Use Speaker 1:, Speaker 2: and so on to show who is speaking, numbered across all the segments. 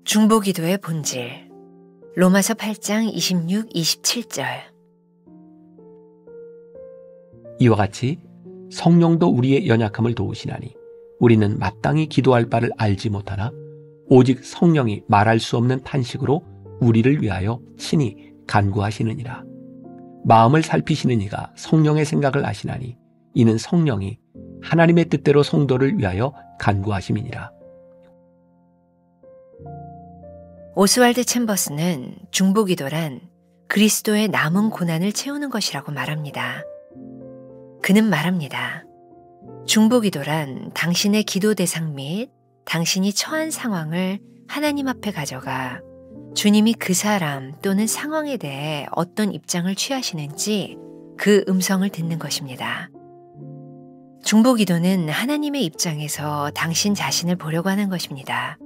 Speaker 1: 중보기도의 본질. 로마서 8장 26, 27절.
Speaker 2: 이와 같이 성령도 우리의 연약함을 도우시나니 우리는 마땅히 기도할 바를 알지 못하나 오직 성령이 말할 수 없는 탄식으로 우리를 위하여 친히 간구하시느니라. 마음을 살피시는 이가 성령의 생각을 아시나니 이는 성령이 하나님의 뜻대로 성도를 위하여 간구하심이니라.
Speaker 1: 오스왈드 챔버스는 중보기도란 그리스도의 남은 고난을 채우는 것이라고 말합니다. 그는 말합니다. 중보기도란 당신의 기도 대상 및 당신이 처한 상황을 하나님 앞에 가져가 주님이 그 사람 또는 상황에 대해 어떤 입장을 취하시는지 그 음성을 듣는 것입니다. 중보기도는 하나님의 입장에서 당신 자신을 보려고 하는 것입니다.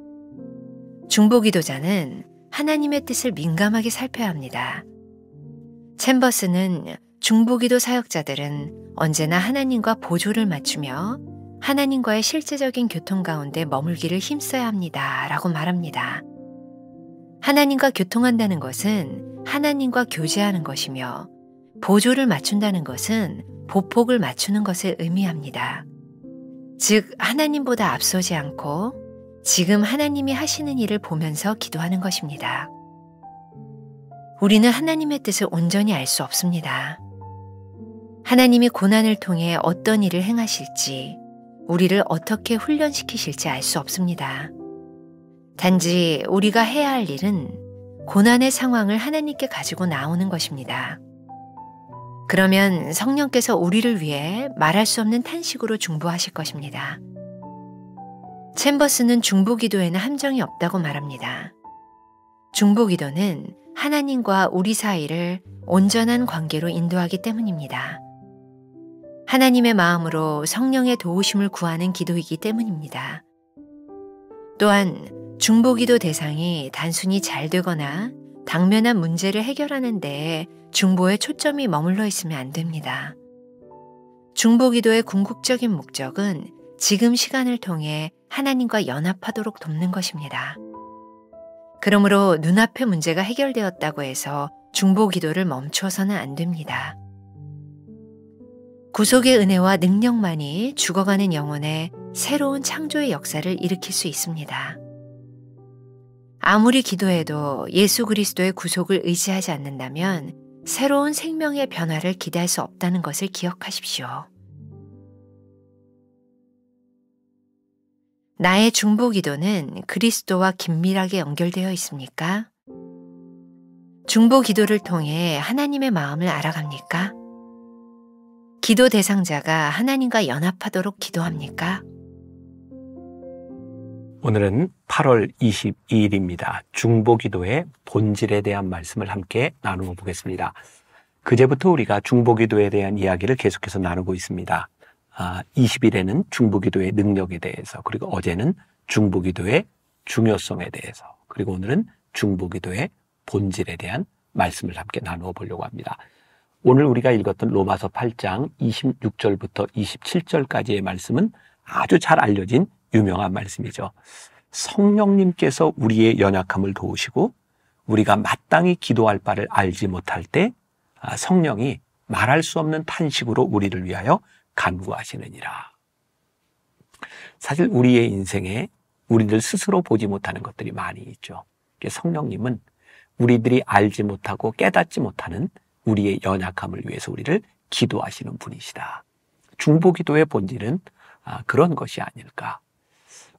Speaker 1: 중보기도자는 하나님의 뜻을 민감하게 살펴야 합니다. 챔버스는 중보기도 사역자들은 언제나 하나님과 보조를 맞추며 하나님과의 실제적인 교통 가운데 머물기를 힘써야 합니다. 라고 말합니다. 하나님과 교통한다는 것은 하나님과 교제하는 것이며 보조를 맞춘다는 것은 보폭을 맞추는 것을 의미합니다. 즉 하나님보다 앞서지 않고 지금 하나님이 하시는 일을 보면서 기도하는 것입니다. 우리는 하나님의 뜻을 온전히 알 수 없습니다. 하나님이 고난을 통해 어떤 일을 행하실지, 우리를 어떻게 훈련시키실지 알 수 없습니다. 단지 우리가 해야 할 일은 고난의 상황을 하나님께 가지고 나오는 것입니다. 그러면 성령께서 우리를 위해 말할 수 없는 탄식으로 중보하실 것입니다. 챔버스는 중보기도에는 함정이 없다고 말합니다. 중보기도는 하나님과 우리 사이를 온전한 관계로 인도하기 때문입니다. 하나님의 마음으로 성령의 도우심을 구하는 기도이기 때문입니다. 또한 중보기도 대상이 단순히 잘 되거나 당면한 문제를 해결하는 데에 중보의 초점이 머물러 있으면 안 됩니다. 중보기도의 궁극적인 목적은 지금 시간을 통해 하나님과 연합하도록 돕는 것입니다. 그러므로 눈앞의 문제가 해결되었다고 해서 중보기도를 멈춰서는 안 됩니다. 구속의 은혜와 능력만이 죽어가는 영혼에 새로운 창조의 역사를 일으킬 수 있습니다. 아무리 기도해도 예수 그리스도의 구속을 의지하지 않는다면 새로운 생명의 변화를 기대할 수 없다는 것을 기억하십시오. 나의 중보기도는 그리스도와 긴밀하게 연결되어 있습니까? 중보기도를 통해 하나님의 마음을 알아갑니까? 기도 대상자가 하나님과 연합하도록 기도합니까?
Speaker 2: 오늘은 8월 22일입니다. 중보기도의 본질에 대한 말씀을 함께 나누어 보겠습니다. 그제부터 우리가 중보기도에 대한 이야기를 계속해서 나누고 있습니다. 20일에는 중보기도의 능력에 대해서, 그리고 어제는 중보기도의 중요성에 대해서, 그리고 오늘은 중보기도의 본질에 대한 말씀을 함께 나누어 보려고 합니다. 오늘 우리가 읽었던 로마서 8장 26절부터 27절까지의 말씀은 아주 잘 알려진 유명한 말씀이죠. 성령님께서 우리의 연약함을 도우시고 우리가 마땅히 기도할 바를 알지 못할 때 성령이 말할 수 없는 탄식으로 우리를 위하여 간구하시느니라. 사실 우리의 인생에 우리들 스스로 보지 못하는 것들이 많이 있죠. 성령님은 우리들이 알지 못하고 깨닫지 못하는 우리의 연약함을 위해서 우리를 기도하시는 분이시다. 중보기도의 본질은 그런 것이 아닐까.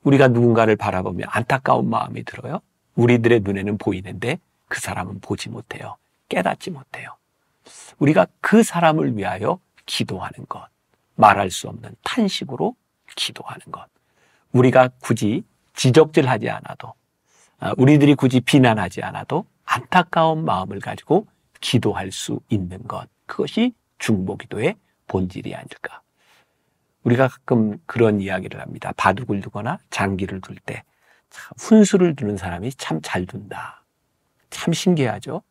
Speaker 2: 우리가 누군가를 바라보며 안타까운 마음이 들어요. 우리들의 눈에는 보이는데 그 사람은 보지 못해요. 깨닫지 못해요. 우리가 그 사람을 위하여 기도하는 것, 말할 수 없는 탄식으로 기도하는 것. 우리가 굳이 지적질하지 않아도, 우리들이 굳이 비난하지 않아도 안타까운 마음을 가지고 기도할 수 있는 것, 그것이 중보기도의 본질이 아닐까. 우리가 가끔 그런 이야기를 합니다. 바둑을 두거나 장기를 둘 때 훈수를 두는 사람이 참 잘 둔다. 참 신기하죠.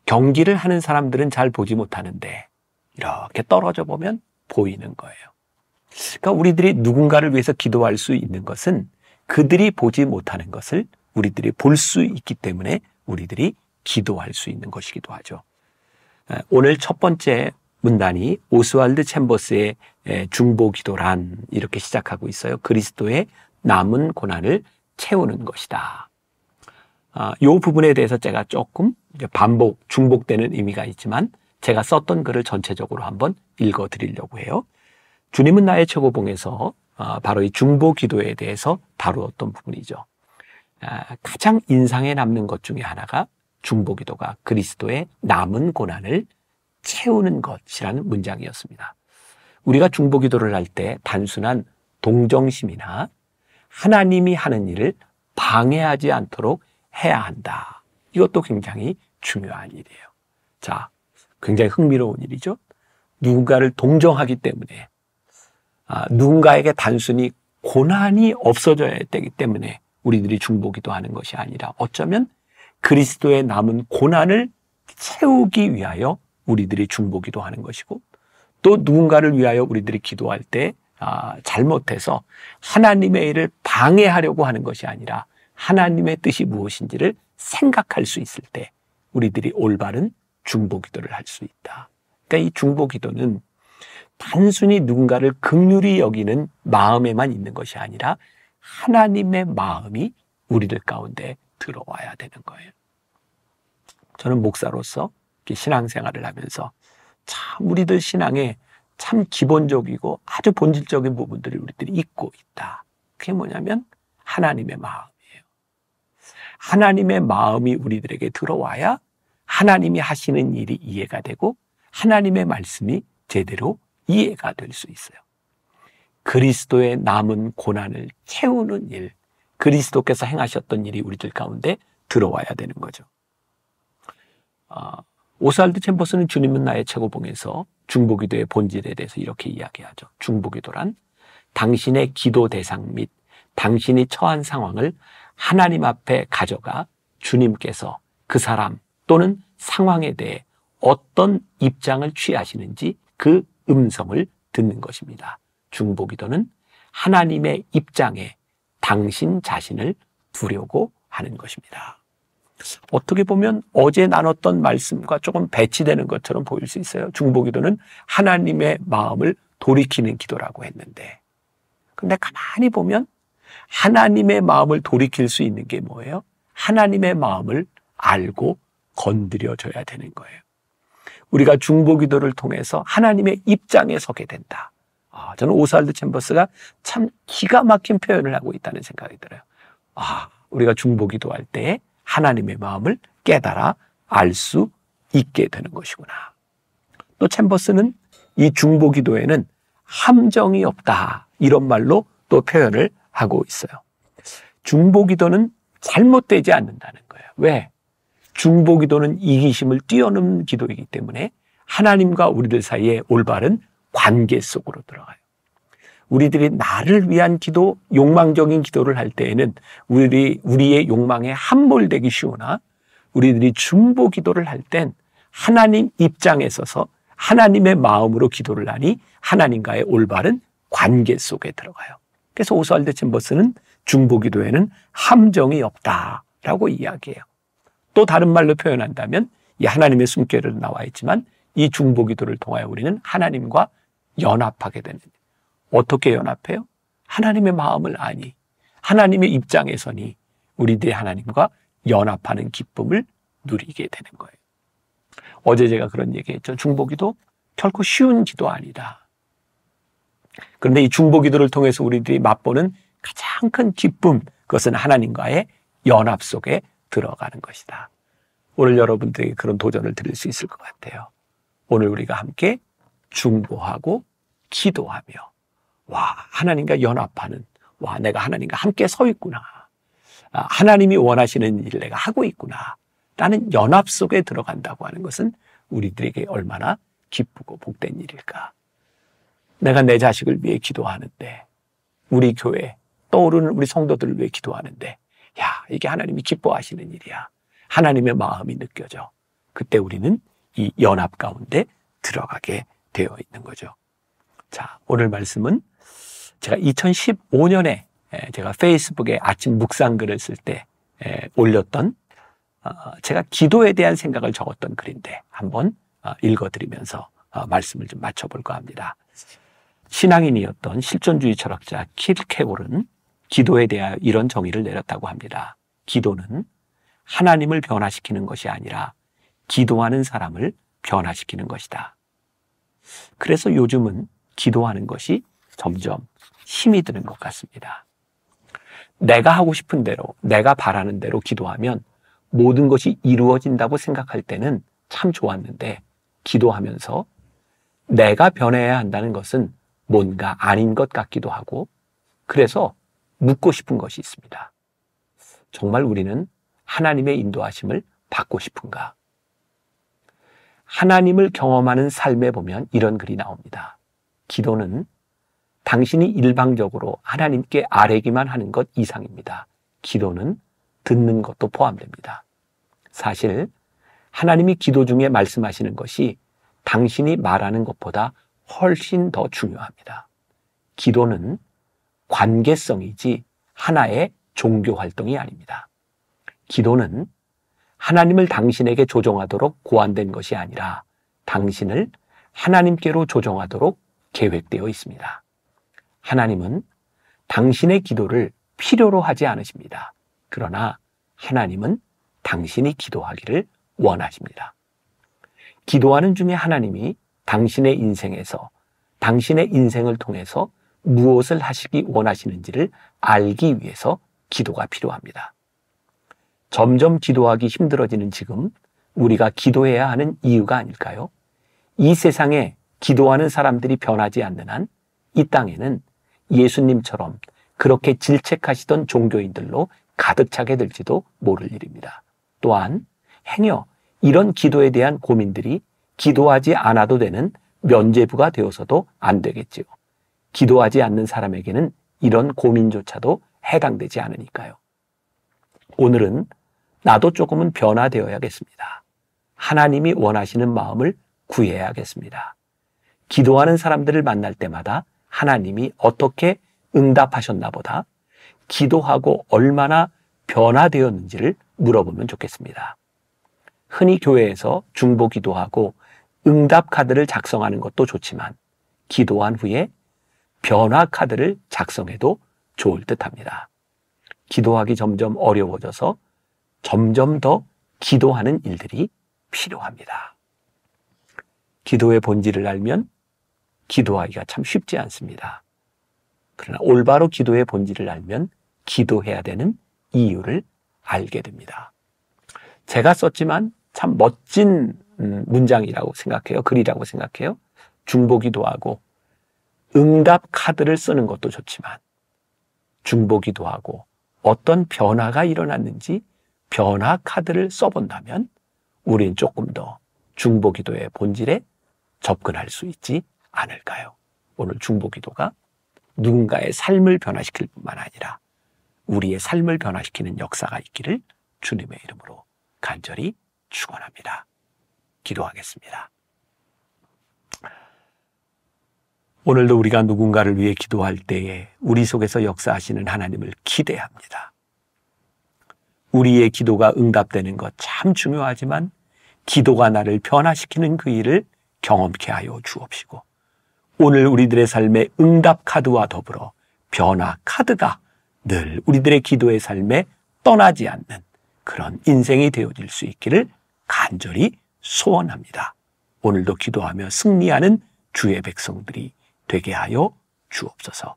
Speaker 2: 경기를 하는 사람들은 잘 보지 못하는데 이렇게 떨어져 보면 보이는 거예요. 그러니까 우리들이 누군가를 위해서 기도할 수 있는 것은 그들이 보지 못하는 것을 우리들이 볼 수 있기 때문에 우리들이 기도할 수 있는 것이기도 하죠. 오늘 첫 번째 문단이 오스왈드 챔버스의 중보기도란 이렇게 시작하고 있어요. 그리스도의 남은 고난을 채우는 것이다. 이 부분에 대해서 제가 조금 중복되는 의미가 있지만 제가 썼던 글을 전체적으로 한번 읽어드리려고 해요. 주님은 나의 최고봉에서 바로 이 중보기도에 대해서 다루었던 부분이죠. 가장 인상에 남는 것 중에 하나가 중보기도가 그리스도의 남은 고난을 채우는 것이라는 문장이었습니다. 우리가 중보기도를 할 때 단순한 동정심이나 하나님이 하는 일을 방해하지 않도록 해야 한다. 이것도 굉장히 중요한 일이에요. 자, 굉장히 흥미로운 일이죠. 누군가를 동정하기 때문에 누군가에게 단순히 고난이 없어져야 되기 때문에 우리들이 중보기도 하는 것이 아니라 어쩌면 그리스도의 남은 고난을 채우기 위하여 우리들이 중보기도 하는 것이고 또 누군가를 위하여 우리들이 기도할 때 잘못해서 하나님의 일을 방해하려고 하는 것이 아니라 하나님의 뜻이 무엇인지를 생각할 수 있을 때 우리들이 올바른 중보기도를 할 수 있다. 그러니까 이 중보기도는 단순히 누군가를 긍휼히 여기는 마음에만 있는 것이 아니라 하나님의 마음이 우리들 가운데 들어와야 되는 거예요. 저는 목사로서 신앙생활을 하면서 참 우리들 신앙에 참 기본적이고 아주 본질적인 부분들을 우리들이 잊고 있다. 그게 뭐냐면 하나님의 마음이에요. 하나님의 마음이 우리들에게 들어와야 하나님이 하시는 일이 이해가 되고 하나님의 말씀이 제대로 이해가 될 수 있어요. 그리스도의 남은 고난을 채우는 일, 그리스도께서 행하셨던 일이 우리들 가운데 들어와야 되는 거죠. 오스왈드 챔버스는 주님은 나의 최고봉에서 중보기도의 본질에 대해서 이렇게 이야기하죠. 중보기도란 당신의 기도 대상 및 당신이 처한 상황을 하나님 앞에 가져가 주님께서 그 사람 또는 상황에 대해 어떤 입장을 취하시는지 그 음성을 듣는 것입니다. 중보기도는 하나님의 입장에 당신 자신을 두려고 하는 것입니다. 어떻게 보면 어제 나눴던 말씀과 조금 배치되는 것처럼 보일 수 있어요. 중보기도는 하나님의 마음을 돌이키는 기도라고 했는데, 근데 가만히 보면 하나님의 마음을 돌이킬 수 있는 게 뭐예요? 하나님의 마음을 알고 건드려줘야 되는 거예요. 우리가 중보기도를 통해서 하나님의 입장에 서게 된다. 저는 오스왈드 챔버스가 참 기가 막힌 표현을 하고 있다는 생각이 들어요. 우리가 중보기도할 때 하나님의 마음을 깨달아 알 수 있게 되는 것이구나. 또 챔버스는 이 중보기도에는 함정이 없다, 이런 말로 또 표현을 하고 있어요. 중보기도는 잘못되지 않는다는 거예요. 왜? 중보기도는 이기심을 뛰어넘는 기도이기 때문에 하나님과 우리들 사이에 올바른 관계 속으로 들어가요. 우리들이 나를 위한 기도, 욕망적인 기도를 할 때에는 우리의 욕망에 함몰되기 쉬우나 우리들이 중보기도를 할 땐 하나님 입장에 서서 하나님의 마음으로 기도를 하니 하나님과의 올바른 관계 속에 들어가요. 그래서 오스왈드 챔버스는 중보기도에는 함정이 없다라고 이야기해요. 또 다른 말로 표현한다면 이 하나님의 숨결은 나와 있지만 이 중보기도를 통하여 우리는 하나님과 연합하게 되는, 어떻게 연합해요? 하나님의 마음을 아니, 하나님의 입장에 서니 우리들이 하나님과 연합하는 기쁨을 누리게 되는 거예요. 어제 제가 그런 얘기했죠. 중보기도 결코 쉬운 기도 아니다. 그런데 이 중보기도를 통해서 우리들이 맛보는 가장 큰 기쁨, 그것은 하나님과의 연합 속에 들어가는 것이다. 오늘 여러분들에게 그런 도전을 드릴 수 있을 것 같아요. 오늘 우리가 함께 중보하고 기도하며 하나님과 연합하는, 내가 하나님과 함께 서 있구나, 하나님이 원하시는 일을 내가 하고 있구나 라는 연합 속에 들어간다고 하는 것은 우리들에게 얼마나 기쁘고 복된 일일까. 내가 내 자식을 위해 기도하는데, 우리 교회 떠오르는 우리 성도들을 위해 기도하는데, 이게 하나님이 기뻐하시는 일이야. 하나님의 마음이 느껴져. 그때 우리는 이 연합 가운데 들어가게 되어 있는 거죠. 자, 오늘 말씀은 제가 2015년에 제가 페이스북에 아침 묵상글을 쓸 때 올렸던 제가 기도에 대한 생각을 적었던 글인데 한번 읽어드리면서 말씀을 좀 맞춰볼까 합니다. 신앙인이었던 실존주의 철학자 킬케골은 기도에 대하여 이런 정의를 내렸다고 합니다. 기도는 하나님을 변화시키는 것이 아니라 기도하는 사람을 변화시키는 것이다. 그래서 요즘은 기도하는 것이 점점 힘이 드는 것 같습니다. 내가 하고 싶은 대로, 내가 바라는 대로 기도하면 모든 것이 이루어진다고 생각할 때는 참 좋았는데, 기도하면서 내가 변해야 한다는 것은 뭔가 아닌 것 같기도 하고, 그래서 묻고 싶은 것이 있습니다. 정말 우리는 하나님의 인도하심을 받고 싶은가? 하나님을 경험하는 삶에 보면 이런 글이 나옵니다. 기도는 당신이 일방적으로 하나님께 아뢰기만 하는 것 이상입니다. 기도는 듣는 것도 포함됩니다. 사실 하나님이 기도 중에 말씀하시는 것이 당신이 말하는 것보다 훨씬 더 중요합니다. 기도는 관계성이지 하나의 종교 활동이 아닙니다. 기도는 하나님을 당신에게 조정하도록 고안된 것이 아니라 당신을 하나님께로 조정하도록 계획되어 있습니다. 하나님은 당신의 기도를 필요로 하지 않으십니다. 그러나 하나님은 당신이 기도하기를 원하십니다. 기도하는 중에 하나님이 당신의 인생에서, 당신의 인생을 통해서 무엇을 하시기 원하시는지를 알기 위해서 기도가 필요합니다. 점점 기도하기 힘들어지는 지금 우리가 기도해야 하는 이유가 아닐까요? 이 세상에 기도하는 사람들이 변하지 않는 한 이 땅에는 예수님처럼 그렇게 질책하시던 종교인들로 가득 차게 될지도 모를 일입니다. 또한 행여 이런 기도에 대한 고민들이 기도하지 않아도 되는 면죄부가 되어서도 안 되겠지요. 기도하지 않는 사람에게는 이런 고민조차도 해당되지 않으니까요. 오늘은 나도 조금은 변화되어야겠습니다. 하나님이 원하시는 마음을 구해야겠습니다. 기도하는 사람들을 만날 때마다 하나님이 어떻게 응답하셨나 보다 기도하고 얼마나 변화되었는지를 물어보면 좋겠습니다. 흔히 교회에서 중보 기도하고 응답 카드를 작성하는 것도 좋지만 기도한 후에 변화 카드를 작성해도 좋을 듯합니다. 기도하기 점점 어려워져서 점점 더 기도하는 일들이 필요합니다. 기도의 본질을 알면 기도하기가 참 쉽지 않습니다. 그러나 올바로 기도의 본질을 알면 기도해야 되는 이유를 알게 됩니다. 제가 썼지만 참 멋진 문장이라고 생각해요. 글이라고 생각해요. 중보기도하고 응답 카드를 쓰는 것도 좋지만 중보기도하고 어떤 변화가 일어났는지 변화 카드를 써본다면 우린 조금 더 중보기도의 본질에 접근할 수 있지 않을까요? 오늘 중보기도가 누군가의 삶을 변화시킬 뿐만 아니라 우리의 삶을 변화시키는 역사가 있기를 주님의 이름으로 간절히 축원합니다. 기도하겠습니다. 오늘도 우리가 누군가를 위해 기도할 때에 우리 속에서 역사하시는 하나님을 기대합니다. 우리의 기도가 응답되는 것 참 중요하지만 기도가 나를 변화시키는 그 일을 경험케 하여 주옵시고 오늘 우리들의 삶의 응답 카드와 더불어 변화 카드가 늘 우리들의 기도의 삶에 떠나지 않는 그런 인생이 되어질 수 있기를 간절히 소원합니다. 오늘도 기도하며 승리하는 주의 백성들이 되게 하여 주옵소서.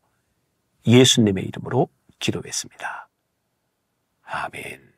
Speaker 2: 예수님의 이름으로 기도했습니다. 아멘.